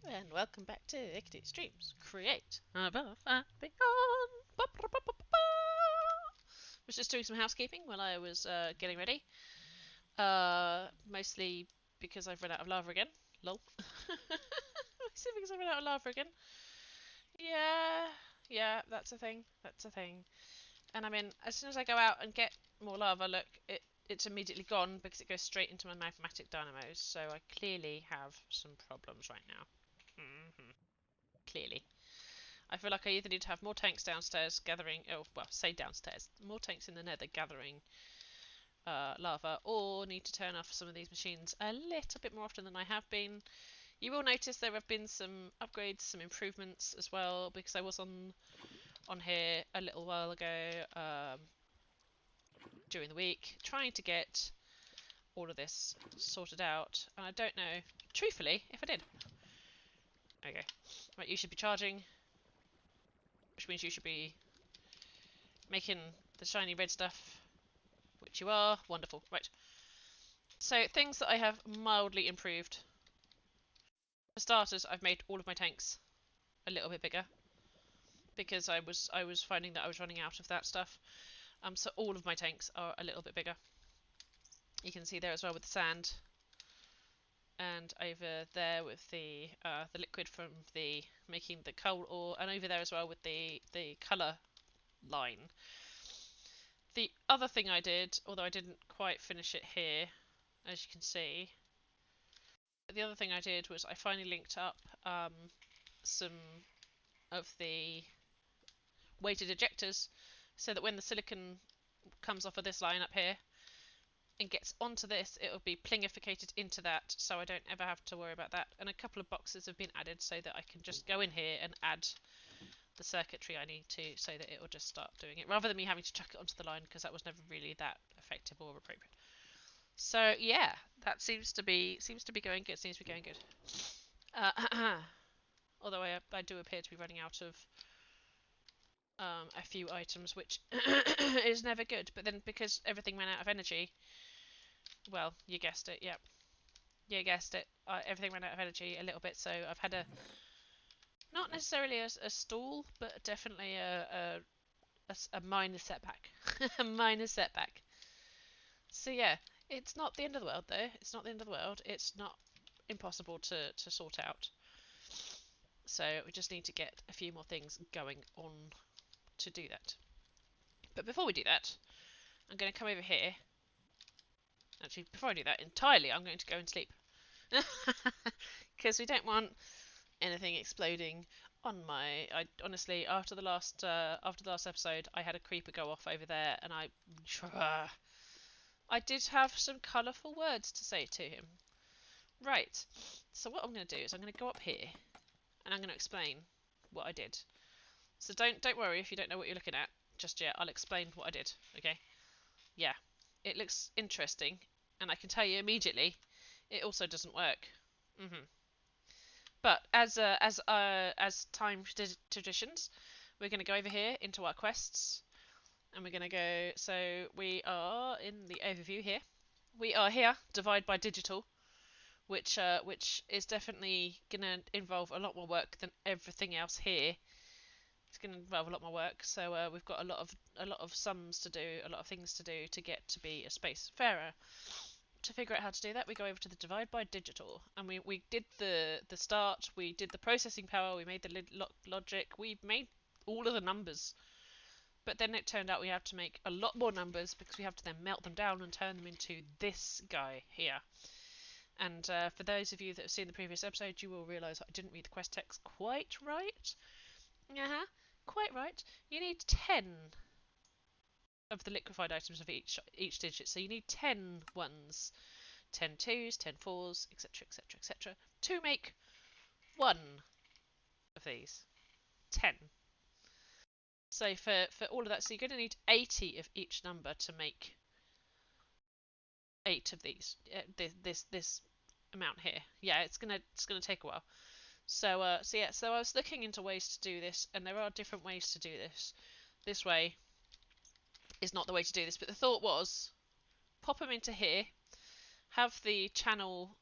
Hello and welcome back to Icty Streams. Create above and beyond. Was just doing some housekeeping while I was getting ready. Mostly because I've run out of lava again. Lol. Mostly because I've run out of lava again. Yeah, that's a thing. That's a thing. And I mean, as soon as I go out and get more lava, look, it's immediately gone because it goes straight into my magmatic dynamos. So I clearly have some problems right now. Clearly. I feel like I either need to have more tanks downstairs gathering, oh, well, say downstairs, more tanks in the nether gathering lava, or need to turn off some of these machines a little bit more often than I have been. You will notice there have been some upgrades, some improvements as well, because I was on here a little while ago during the week trying to get all of this sorted out, and I don't know, truthfully, if I did. Okay, right, you should be charging, which means you should be making the shiny red stuff, which you are. Wonderful. Right. So, things that I have mildly improved. For starters, I've made all of my tanks a little bit bigger because I was finding that I was running out of that stuff. So all of my tanks are a little bit bigger. You can see there as well with the sand, and over there with the liquid from the making the coal ore, and over there as well with the colour line. The other thing I did, although I didn't quite finish it here, as you can see, the other thing I did was I finally linked up some of the weighted ejectors so that when the silicon comes off of this line up here and gets onto this, it'll be plingificated into that, so I don't ever have to worry about that. And a couple of boxes have been added so that I can just go in here and add the circuitry I need to, so that it will just start doing it, rather than me having to chuck it onto the line, because that was never really that effective or appropriate. So yeah, that seems to be going good. Seems to be going good. Although I do appear to be running out of a few items, which is never good. But then because everything ran out of energy, well, you guessed it. Yep, you guessed it. Everything ran out of energy a little bit, so I've had not necessarily a stall, but definitely a minor setback. A minor setback. So yeah, it's not the end of the world though. It's not the end of the world. It's not impossible to sort out. So we just need to get a few more things going on to do that. But before we do that, I'm going to come over here. Actually, before I do that entirely, I'm going to go and sleep. Because we don't want anything exploding on my... honestly, after the last episode, I had a creeper go off over there, and I did have some colourful words to say to him. Right, so what I'm going to do is I'm going to go up here, and I'm going to explain what I did. So don't worry if you don't know what you're looking at just yet. I'll explain what I did, okay? Yeah, it looks interesting, and I can tell you immediately, it also doesn't work. But as time traditions, we're going to go over here into our quests, and we're going to go. So we are in the overview here. We are here, divide by digital, which is definitely going to involve a lot more work than everything else here. It's going to involve a lot more work, so we've got a lot of sums to do, a lot of things to do to get to be a spacefarer. To figure out how to do that, we go over to the divide by digital, and we did the start, we did the processing power, we made the logic, we made all of the numbers. But then it turned out we have to make a lot more numbers because we have to then melt them down and turn them into this guy here. And for those of you that have seen the previous episode, you will realise I didn't read the quest text quite right. Quite right. You need 10 of the liquefied items of each digit, so you need 10 ones, 10 twos, 10 fours, etc, etc, etc, to make one of these. 10. So for all of that, so you're going to need 80 of each number to make 8 of these. This amount here. Yeah, it's gonna take a while. So yeah, so I was looking into ways to do this, and there are different ways to do this. This way is not the way to do this, but the thought was pop them into here, have the channel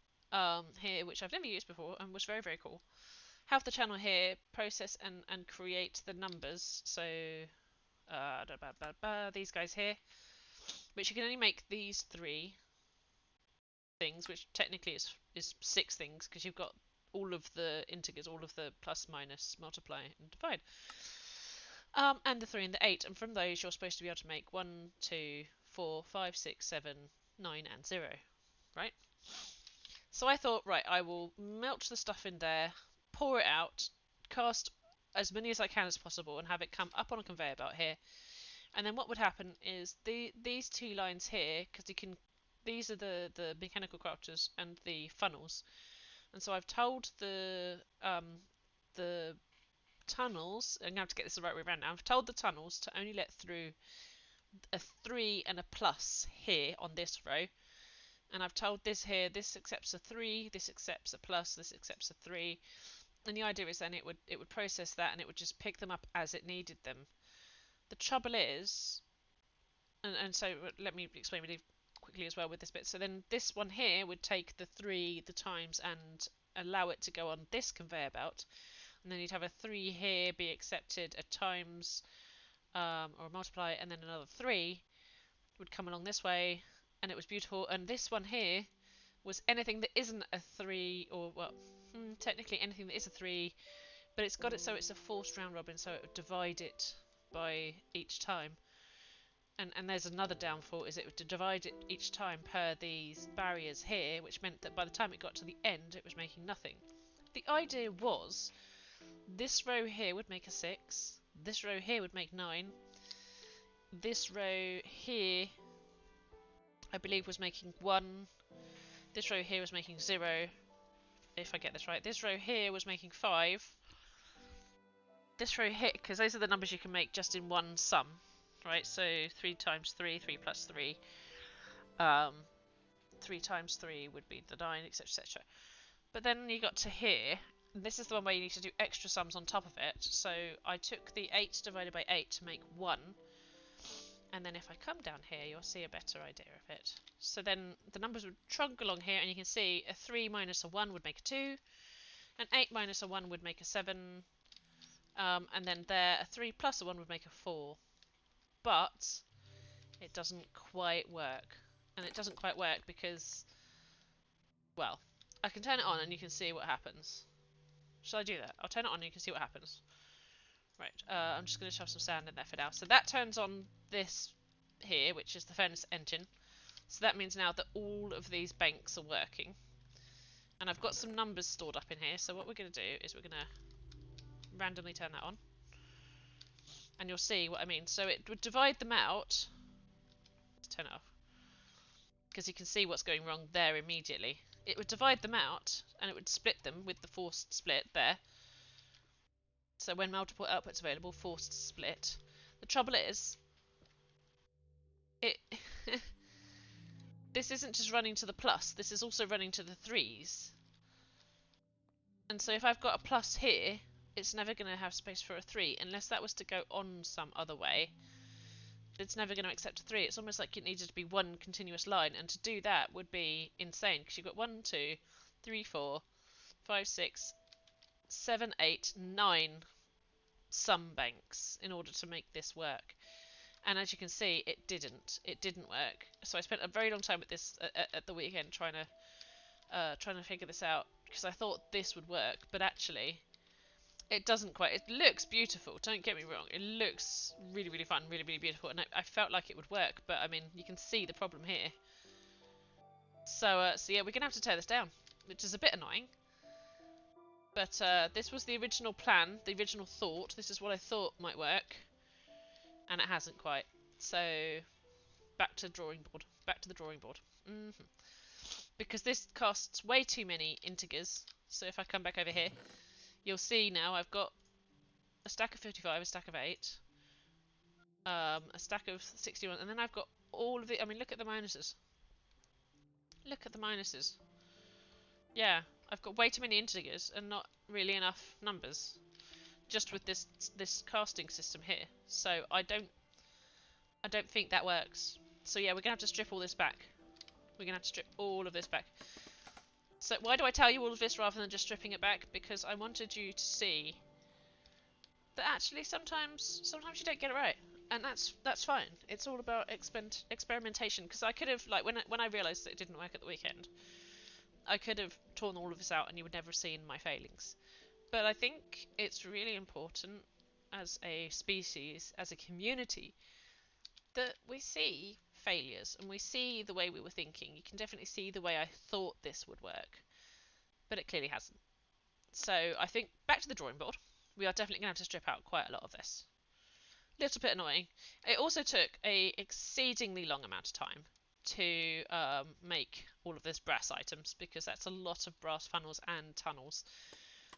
here, which I've never used before and was very, very cool. Have the channel here, process and create the numbers. So these guys here, which you can only make these 3 things, which technically is 6 things because you've got all of the integers, all of the plus, minus, multiply, and divide. And the 3 and the 8, and from those you're supposed to be able to make 1, 2, 4, 5, 6, 7, 9, and 0, right? So I thought, right, I will melt the stuff in there, pour it out, cast as many as I can as possible, and have it come up on a conveyor belt here. And then what would happen is these 2 lines here, because you can, these are the mechanical crafters and the funnels. And so I've told the tunnels, I'm going to have to get this the right way around now. I've told the tunnels to only let through a 3 and a plus here on this row. And I've told this here, this accepts a 3, this accepts a plus, this accepts a 3. And the idea is then it would process that and it would just pick them up as it needed them. The trouble is, and so let me explain really quickly as well with this bit. So then this one here would take the 3, the times, and allow it to go on this conveyor belt. And then you'd have a 3 here be accepted, a times or a multiply, and then another 3 would come along this way, and it was beautiful. And this one here was anything that isn't a 3, or well, technically anything that is a 3, but it's got it so it's a forced round robin, so it would divide it by each time. And there's another downfall, is it would divide it each time per these barriers here, which meant that by the time it got to the end, it was making nothing. The idea was this row here would make a 6, this row here would make 9, this row here I believe was making 1, this row here was making 0, if I get this right, this row here was making 5, this row here, because those are the numbers you can make just in one sum, right? So 3 times 3, 3 plus 3, 3 times 3 would be the 9, etc, etc. But then you got to here, and this is the one where you need to do extra sums on top of it. So I took the 8 divided by 8 to make 1, and then if I come down here you'll see a better idea of it. So then the numbers would trunk along here, and you can see a 3 minus a 1 would make a 2, an 8 minus a 1 would make a 7, and then there a 3 plus a 1 would make a 4. But it doesn't quite work. And it doesn't quite work because, well, I can turn it on and you can see what happens. Shall I do that? I'll turn it on and you can see what happens. Right, I'm just going to shove some sand in there for now. So that turns on this here, which is the furnace engine. So that means now that all of these banks are working. And I've got some numbers stored up in here. So what we're going to do is we're going to randomly turn that on. And you'll see what I mean. So it would divide them out. Let's turn it off, because you can see what's going wrong there immediately. It would divide them out, and it would split them with the forced split there. So when multiple outputs available, forced split. The trouble is, it this isn't just running to the plus, this is also running to the 3s. And so if I've got a plus here, it's never going to have space for a 3, unless that was to go on some other way. It's never going to accept a 3. It's almost like it needed to be one continuous line, and to do that would be insane, because you've got 1, 2, 3, 4, 5, 6, 7, 8, 9 sum banks in order to make this work. And as you can see, it didn't work. So I spent a very long time with this at the weekend trying to figure this out, because I thought this would work, but actually it doesn't quite. It looks beautiful, don't get me wrong. It looks really, really fun, really, really beautiful, and I felt like it would work, but I mean, you can see the problem here. So, so yeah, we're going to have to tear this down, which is a bit annoying. But this was the original plan, the original thought. This is what I thought might work, and it hasn't quite. So, back to the drawing board. Back to the drawing board. Because this costs way too many integers. So if I come back over here, you'll see now I've got a stack of 55, a stack of 8, a stack of 61, and then I've got all of the... I mean, look at the minuses. Look at the minuses. Yeah, I've got way too many integers and not really enough numbers. Just with this casting system here. So I don't think that works. So yeah, we're gonna have to strip all this back. We're gonna have to strip all of this back. So why do I tell you all of this rather than just stripping it back? Because I wanted you to see that actually sometimes you don't get it right, and that's fine. It's all about experimentation. Because I could have, like, when I realised that it didn't work at the weekend, I could have torn all of this out and you would never have seen my failings. But I think it's really important as a species, as a community, that we see failures and we see the way we were thinking. You can definitely see the way I thought this would work, but it clearly hasn't. So I think back to the drawing board. We are definitely going to have to strip out quite a lot of this. Little bit annoying. It also took a exceedingly long amount of time to make all of this brass items, because that's a lot of brass funnels and tunnels.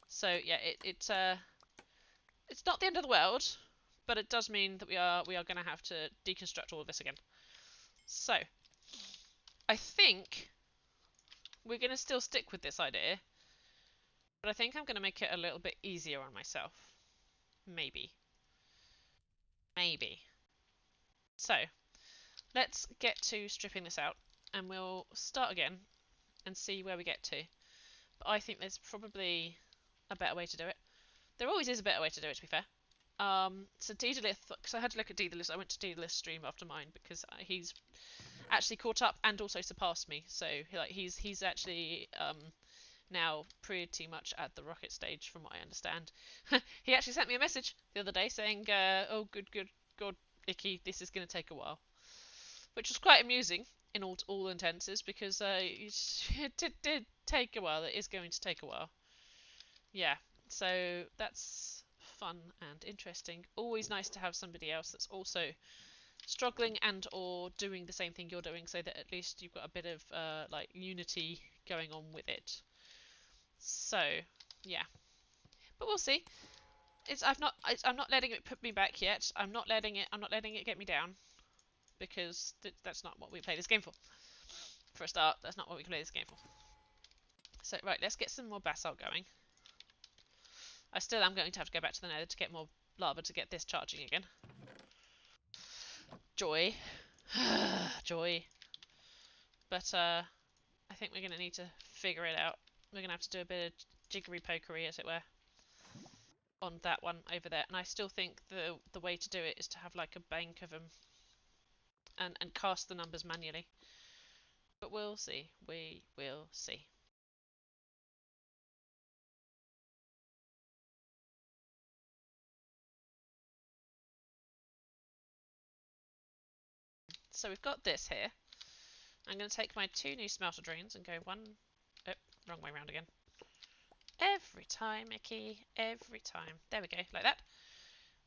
So yeah, it's not the end of the world, but it does mean that we are going to have to deconstruct all of this again. So I think we're going to still stick with this idea, but I think I'm going to make it a little bit easier on myself. Maybe. Maybe. So let's get to stripping this out, and we'll start again and see where we get to. But I think there's probably a better way to do it. There always is a better way to do it, to be fair. So Daedalus, because I had to look at Daedalus, I went to Daedalus' stream after mine because he's actually caught up and also surpassed me. So like he's actually now pretty much at the rocket stage, from what I understand. He actually sent me a message the other day saying, "Oh, good, God, Icky, this is going to take a while," which was quite amusing in all intenses, because it did take a while. It is going to take a while. Yeah, so that's fun and interesting. Always nice to have somebody else that's also struggling and or doing the same thing you're doing, so that at least you've got a bit of like unity going on with it. So yeah, but we'll see. I'm not letting it put me back yet. I'm not letting it get me down, because that's not what we play this game for. For a start, that's not what we play this game for. So right, let's get some more basalt going. I still am going to have to go back to the nether to get more lava to get this charging again. Joy. Joy. But I think we're going to need to figure it out. We're going to have to do a bit of jiggery pokery, as it were, on that one over there. And I still think the way to do it is to have like a bank of them and cast the numbers manually. But we'll see. We will see. So we've got this here. I'm going to take my 2 new smelter drains and go one... Oh, wrong way around again. Every time, Icky. Every time. There we go, like that.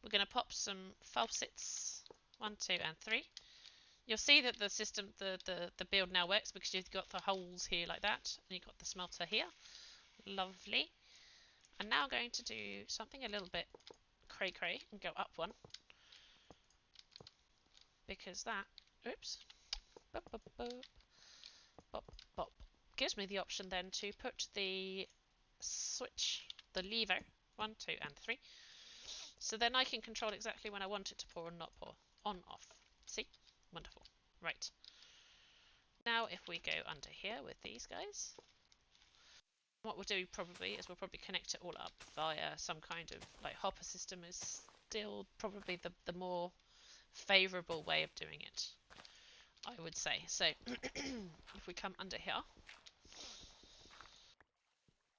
We're going to pop some faucets. 1, 2, and 3. You'll see that the system, the build now works, because you've got the holes here like that, and you've got the smelter here. Lovely. I'm now going to do something a little bit cray-cray and go up one, because that, oops, bop, bop, bop, bop, bop, gives me the option then to put the switch, the lever, 1, 2, and 3. So then I can control exactly when I want it to pour and not pour. On, off. See? Wonderful. Right. Now if we go under here with these guys, what we'll do probably is we'll probably connect it all up via some kind of like hopper system. Is still probably the more favourable way of doing it, I would say. So if we come under here,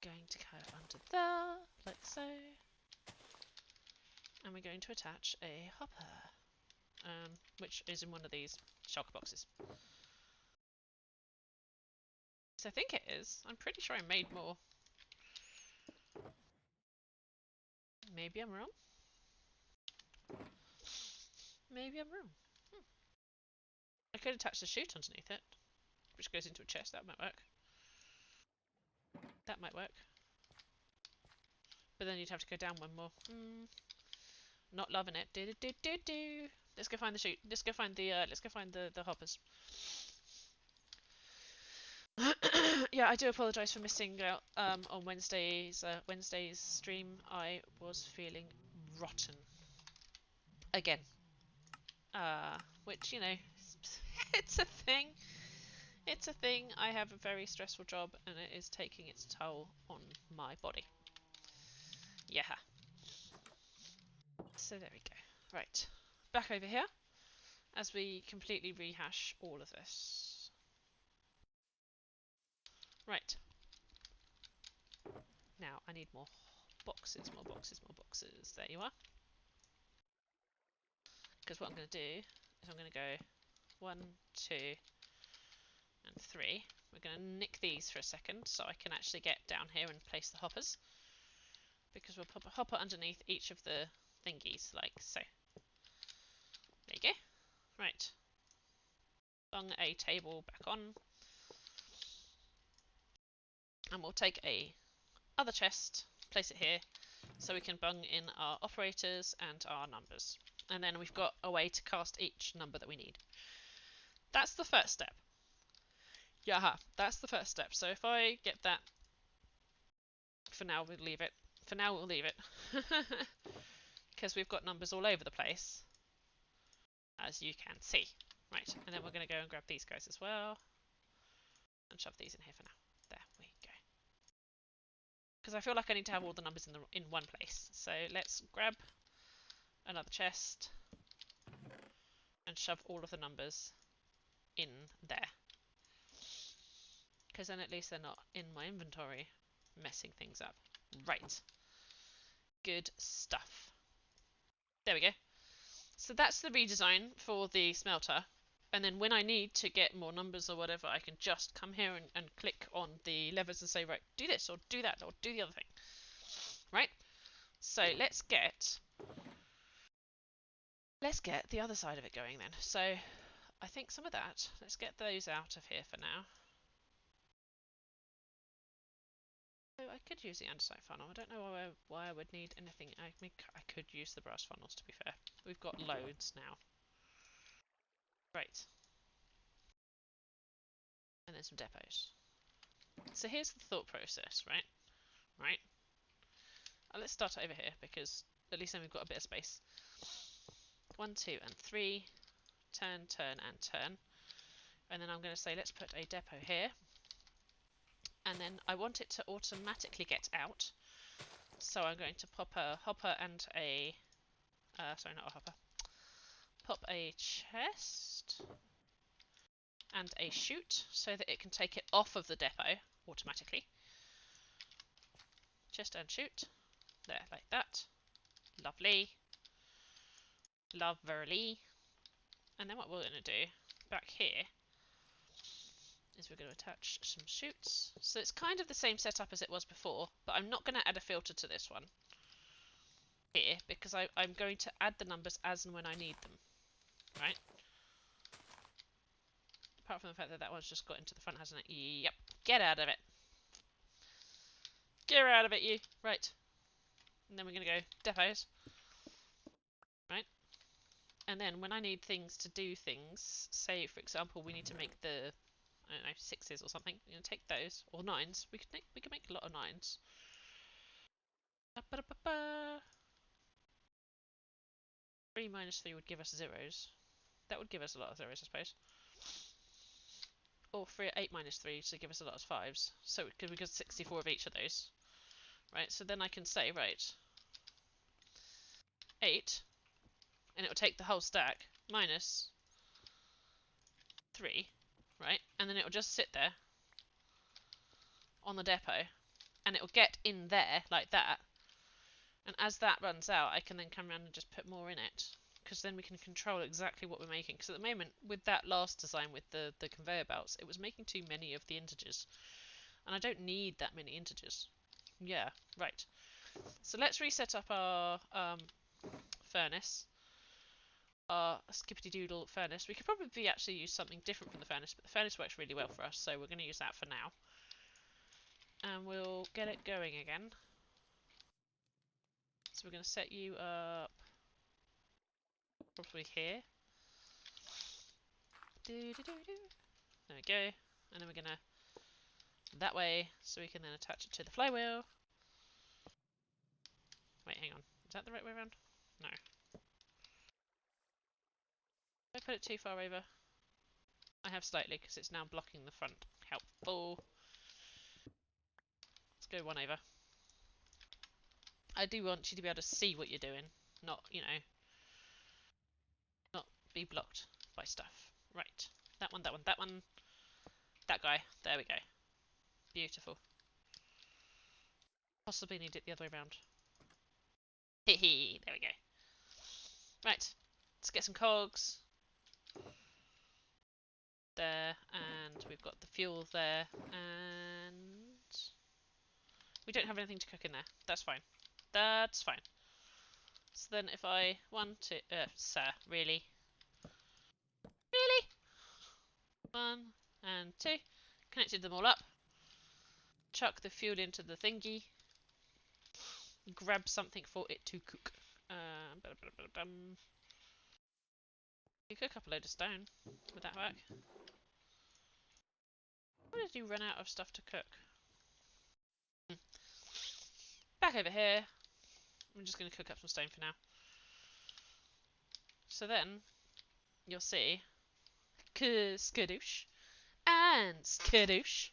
going to go under there, like so, and we're going to attach a hopper, which is in one of these shulker boxes. So I think it is. I'm pretty sure I made more. Maybe I'm wrong. Maybe I'm wrong. I could attach the chute underneath it, which goes into a chest. That might work. That might work. But then you'd have to go down one more. Not loving it. Do. Let's go find the chute. Let's go find the hoppers. Yeah, I do apologise for missing out on Wednesday's stream. I was feeling rotten again. Which, you know, it's a thing. It's a thing. I have a very stressful job and it is taking its toll on my body. Yeah. So there we go. Right. Back over here as we completely rehash all of this. Right. Now I need more boxes, more boxes, more boxes. There you are. Because what I'm going to do is I'm going to go 1, 2, and 3. We're going to nick these for a second so I can actually get down here and place the hoppers. Because we'll pop a hopper underneath each of the thingies, like so. There you go. Right. Bung a table back on. And we'll take a other chest, place it here, so we can bung in our operators and our numbers. And then we've got a way to cast each number that we need. That's the first step. Yaha, that's the first step. So if I get that, for now we'll leave it. For now we'll leave it. Because we've got numbers all over the place, as you can see. Right, and then we're going to go and grab these guys as well. And shove these in here for now. There we go. Because I feel like I need to have all the numbers in one place. So let's grab another chest and shove all of the numbers in there. Because then at least they're not in my inventory messing things up. Right. Good stuff. There we go. So that's the redesign for the smelter. And then when I need to get more numbers or whatever, I can just come here and click on the levers and say, right, do this or do that or do the other thing. Right? So let's get the other side of it going then. So I think some of that, let's get those out of here for now. So I could use the andesite funnel. I don't know why I would need anything. I could use the brass funnels, to be fair. We've got loads now. Right. And then some depots. So here's the thought process, right? Right. Let's start over here, because at least then we've got a bit of space. 1, 2, and 3. Turn, turn, and turn. And then I'm going to say, let's put a depot here. And then I want it to automatically get out. So I'm going to pop a hopper and a... sorry, not a hopper. Pop a chest and a chute so that it can take it off of the depot automatically. Chest and chute. There, like that. Lovely. Lovely. And then what we're going to do back here is we're going to attach some chutes. So it's kind of the same setup as it was before, but I'm not going to add a filter to this one here because I'm going to add the numbers as and when I need them, right? Apart from the fact that that one's just got into the front, hasn't it? Yep. Get out of it. Get out of it, you. Right. And then we're going to go depots. Right? And then when I need things to do things, say for example we need to make the, I don't know, 6s or something, you know, take those, or 9s. We can make a lot of 9s. 3 minus 3 would give us 0s. That would give us a lot of 0s, I suppose. Or 8 minus 3 to give us a lot of 5s. So we got 64 of each of those. Right, so then I can say, right, 8, and it will take the whole stack, minus 3, right? And then it will just sit there on the depot, and it will get in there, like that. And as that runs out, I can then come around and just put more in it. Because then we can control exactly what we're making. Because at the moment, with that last design with the conveyor belts, it was making too many of the integers. And I don't need that many integers. Yeah, right. So let's reset up our furnace. Our skippity doodle furnace. We could probably actually use something different from the furnace, but the furnace works really well for us, so we're going to use that for now. And we'll get it going again. So we're going to set you up probably here. There we go. And then we're going to that way, so we can then attach it to the flywheel. Wait, hang on. Is that the right way around? No. Did I put it too far over? I have slightly, because it's now blocking the front. Helpful. Let's go one over. I do want you to be able to see what you're doing, not, you know, not be blocked by stuff. Right. That one, that one, that one. That guy. There we go. Beautiful. Possibly need it the other way around. Hehe, there we go. Right. Let's get some cogs. There, and we've got the fuel there, and we don't have anything to cook in there. That's fine. That's fine. So then if I one, two, sir, really? Really? 1 and 2. Connected them all up. Chuck the fuel into the thingy. Grab something for it to cook. You cook up a load of stone. Would that work? Why did you run out of stuff to cook? Back over here. I'm just going to cook up some stone for now. So then, you'll see, skadoosh, and skadoosh.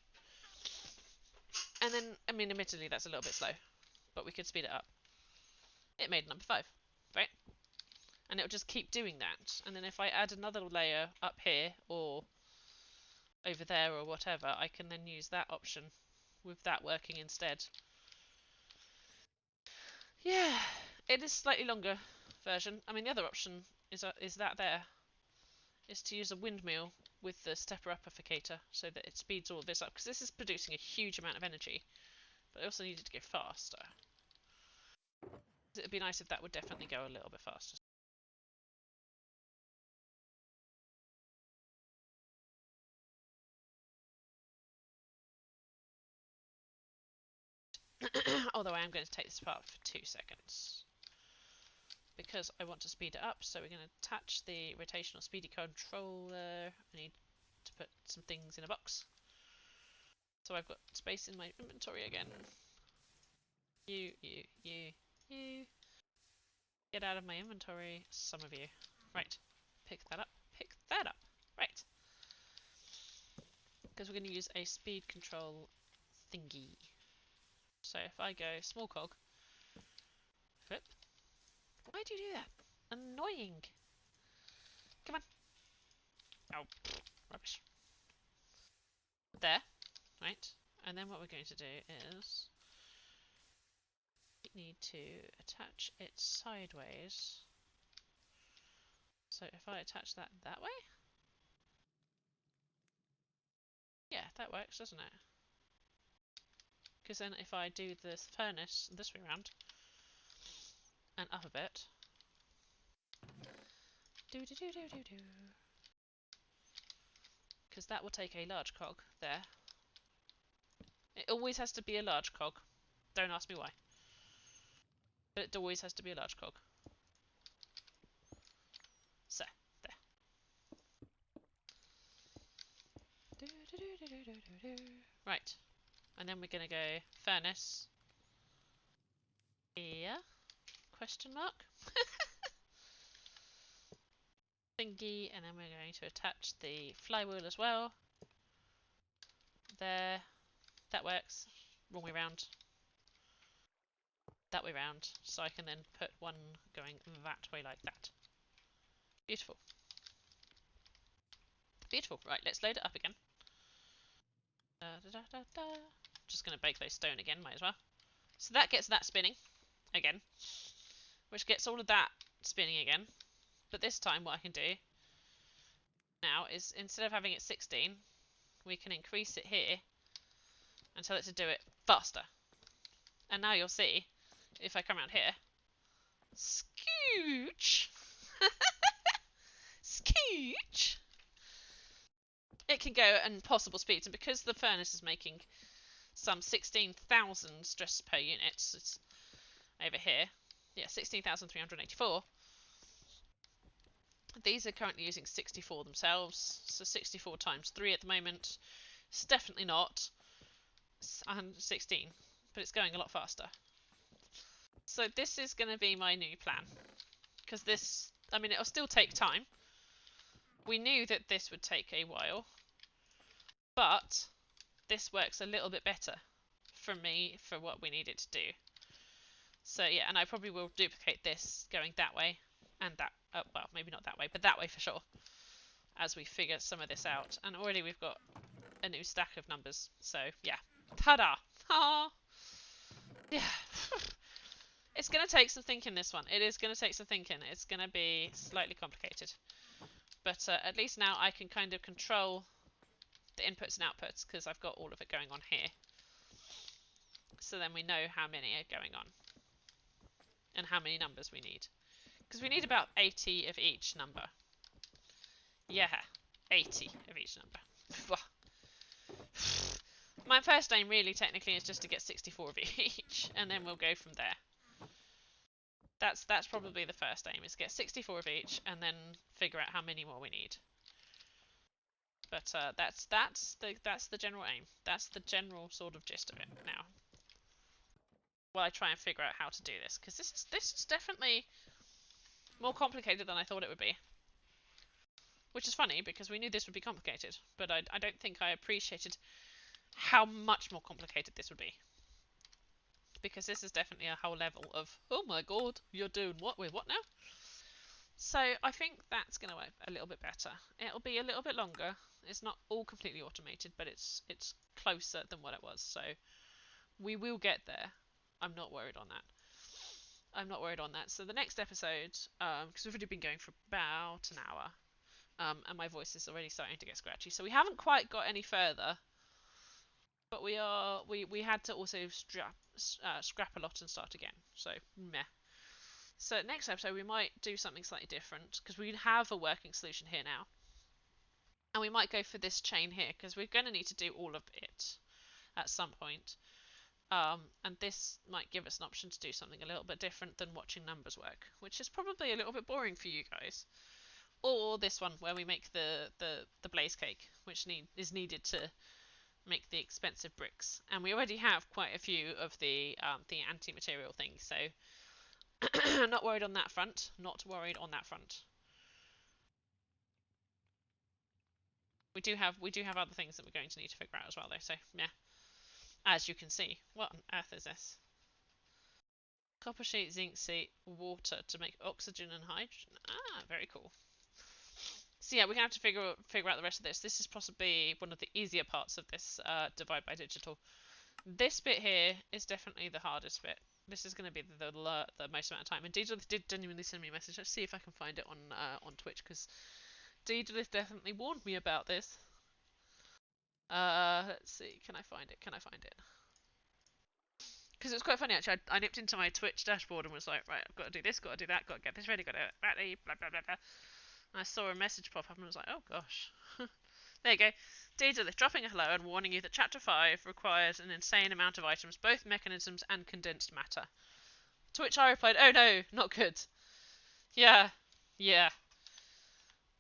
And then, I mean, admittedly, that's a little bit slow, but we could speed it up. It made number 5, right? And it'll just keep doing that. And then if I add another layer up here, or over there, or whatever, I can then use that option with that working instead. Yeah, it is slightly longer version. I mean, the other option is that there, is to use a windmill with the stepper uppercator so that it speeds all of this up, because this is producing a huge amount of energy, but I also need it to go faster. It'd be nice if that would definitely go a little bit faster. Although I am going to take this apart for 2 seconds, because I want to speed it up. So we're going to attach the rotational speedy controller. I need to put some things in a box. So I've got space in my inventory again. You. Get out of my inventory, some of you. Right. Pick that up. Pick that up. Right. Because we're going to use a speed control thingy. So if I go small cog, flip. Why do you do that? Annoying. Come on. Oh, rubbish. There. Right. And then what we're going to do is we need to attach it sideways. So if I attach that way, yeah, that works, doesn't it? Because then if I do this furnace this way around and up a bit, because that will take a large cog there. It always has to be a large cog. Don't ask me why. But it always has to be a large cog. So, there. Right. And then we're going to go furnace. Here. Question mark. Thingy. And then we're going to attach the flywheel as well. There. That works. Wrong way round. That way round. So I can then put one going that way like that. Beautiful. Beautiful. Right, let's load it up again. Just going to bake those stone again, might as well. So that gets that spinning again, which gets all of that spinning again. But this time what I can do now is, instead of having it 16, we can increase it here and tell it to do it faster. And now you'll see, if I come around here, scooch, scooch, it can go at impossible speeds. And because the furnace is making some 16,000 stress per unit, it's over here, yeah, 16,384. These are currently using 64 themselves, so 64 times 3 at the moment. It's definitely not 116, but it's going a lot faster. So this is going to be my new plan, because this, I mean, it'll still take time, We knew that this would take a while, but this works a little bit better for me for what we need it to do. So yeah, and I probably will duplicate this going that way and that, well, maybe not that way, but that way for sure, as we figure some of this out. And already we've got a new stack of numbers, so yeah. Ta-da! Ha! Yeah. It's going to take some thinking, this one. It is going to take some thinking. It's going to be slightly complicated. But at least now I can kind of control the inputs and outputs, because I've got all of it going on here. So then we know how many are going on and how many numbers we need. Because we need about 80 of each number. Yeah, 80 of each number. My first aim really technically is just to get 64 of each, and then we'll go from there. That's probably the first aim, is get 64 of each and then figure out how many more we need. But that's the general aim. That's the general sort of gist of it now. While I try and figure out how to do this, because this is definitely more complicated than I thought it would be. Which is funny, because we knew this would be complicated, but I don't think I appreciated how much more complicated this would be. Because this is definitely a whole level of, oh my god, you're doing what with what now? So I think that's going to work a little bit better. It'll be a little bit longer. It's not all completely automated, but it's closer than what it was. So we will get there. I'm not worried on that. I'm not worried on that. So the next episode, because we've already been going for about an hour, and my voice is already starting to get scratchy. So we haven't quite got any further, but we had to also scrap a lot and start again. So meh. So next episode we might do something slightly different, because we have a working solution here now. And we might go for this chain here, because we're going to need to do all of it at some point. And this might give us an option to do something a little bit different than watching numbers work, which is probably a little bit boring for you guys. Or this one, where we make the blaze cake, which is needed to make the expensive bricks. And we already have quite a few of the anti-material things, so not worried on that front. Not worried on that front. We do have other things that we're going to need to figure out as well, though. So yeah, as you can see, what on earth is this? Copper sheet, zinc sheet, water to make oxygen and hydrogen. Ah, very cool. So yeah, we're gonna have to figure out the rest of this. This is possibly one of the easier parts of this divide by digital. This bit here is definitely the hardest bit. This is going to be the most amount of time. And Deedlith did genuinely send me a message. Let's see if I can find it on Twitch, because Deedlith definitely warned me about this. Let's see. Can I find it? Can I find it? Because it was quite funny, actually. I nipped into my Twitch dashboard and was like, right, I've got to do this, got to do that, got to get this ready, got to ready, blah, blah, blah, blah. And I saw a message pop up and I was like, oh gosh. There you go. Deedlith dropping a hello and warning you that Chapter 5 requires an insane amount of items, both mechanisms and condensed matter. To which I replied, oh no, not good. Yeah, yeah.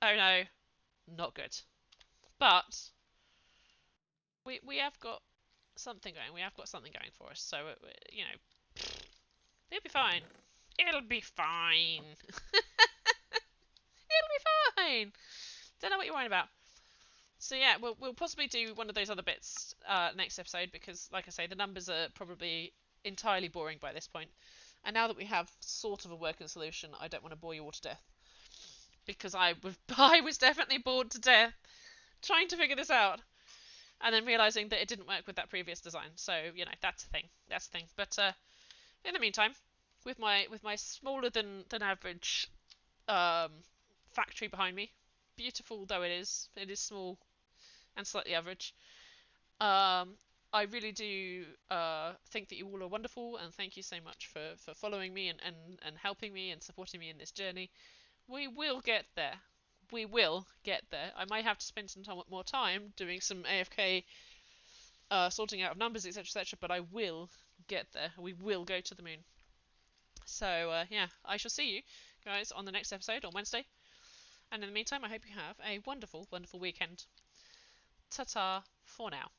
Oh no, not good. But we have got something going. We have got something going for us. So, you know, it'll be fine. It'll be fine. It'll be fine. Don't know what you're worrying about. So yeah, we'll possibly do one of those other bits next episode, because, like I say, the numbers are probably entirely boring by this point. And now that we have sort of a working solution, I don't want to bore you all to death. Because I was definitely bored to death trying to figure this out. And then realising that it didn't work with that previous design. So, you know, that's a thing. That's a thing. But in the meantime, with my smaller than average factory behind me, beautiful though it is small and slightly average. I really do think that you all are wonderful, and thank you so much for following me and helping me and supporting me in this journey. We will get there. We will get there. I might have to spend some more time doing some AFK sorting out of numbers, etc., but I will get there. We will go to the moon. So, yeah, I shall see you guys on the next episode on Wednesday. And in the meantime, I hope you have a wonderful, wonderful weekend. Ta-ta for now.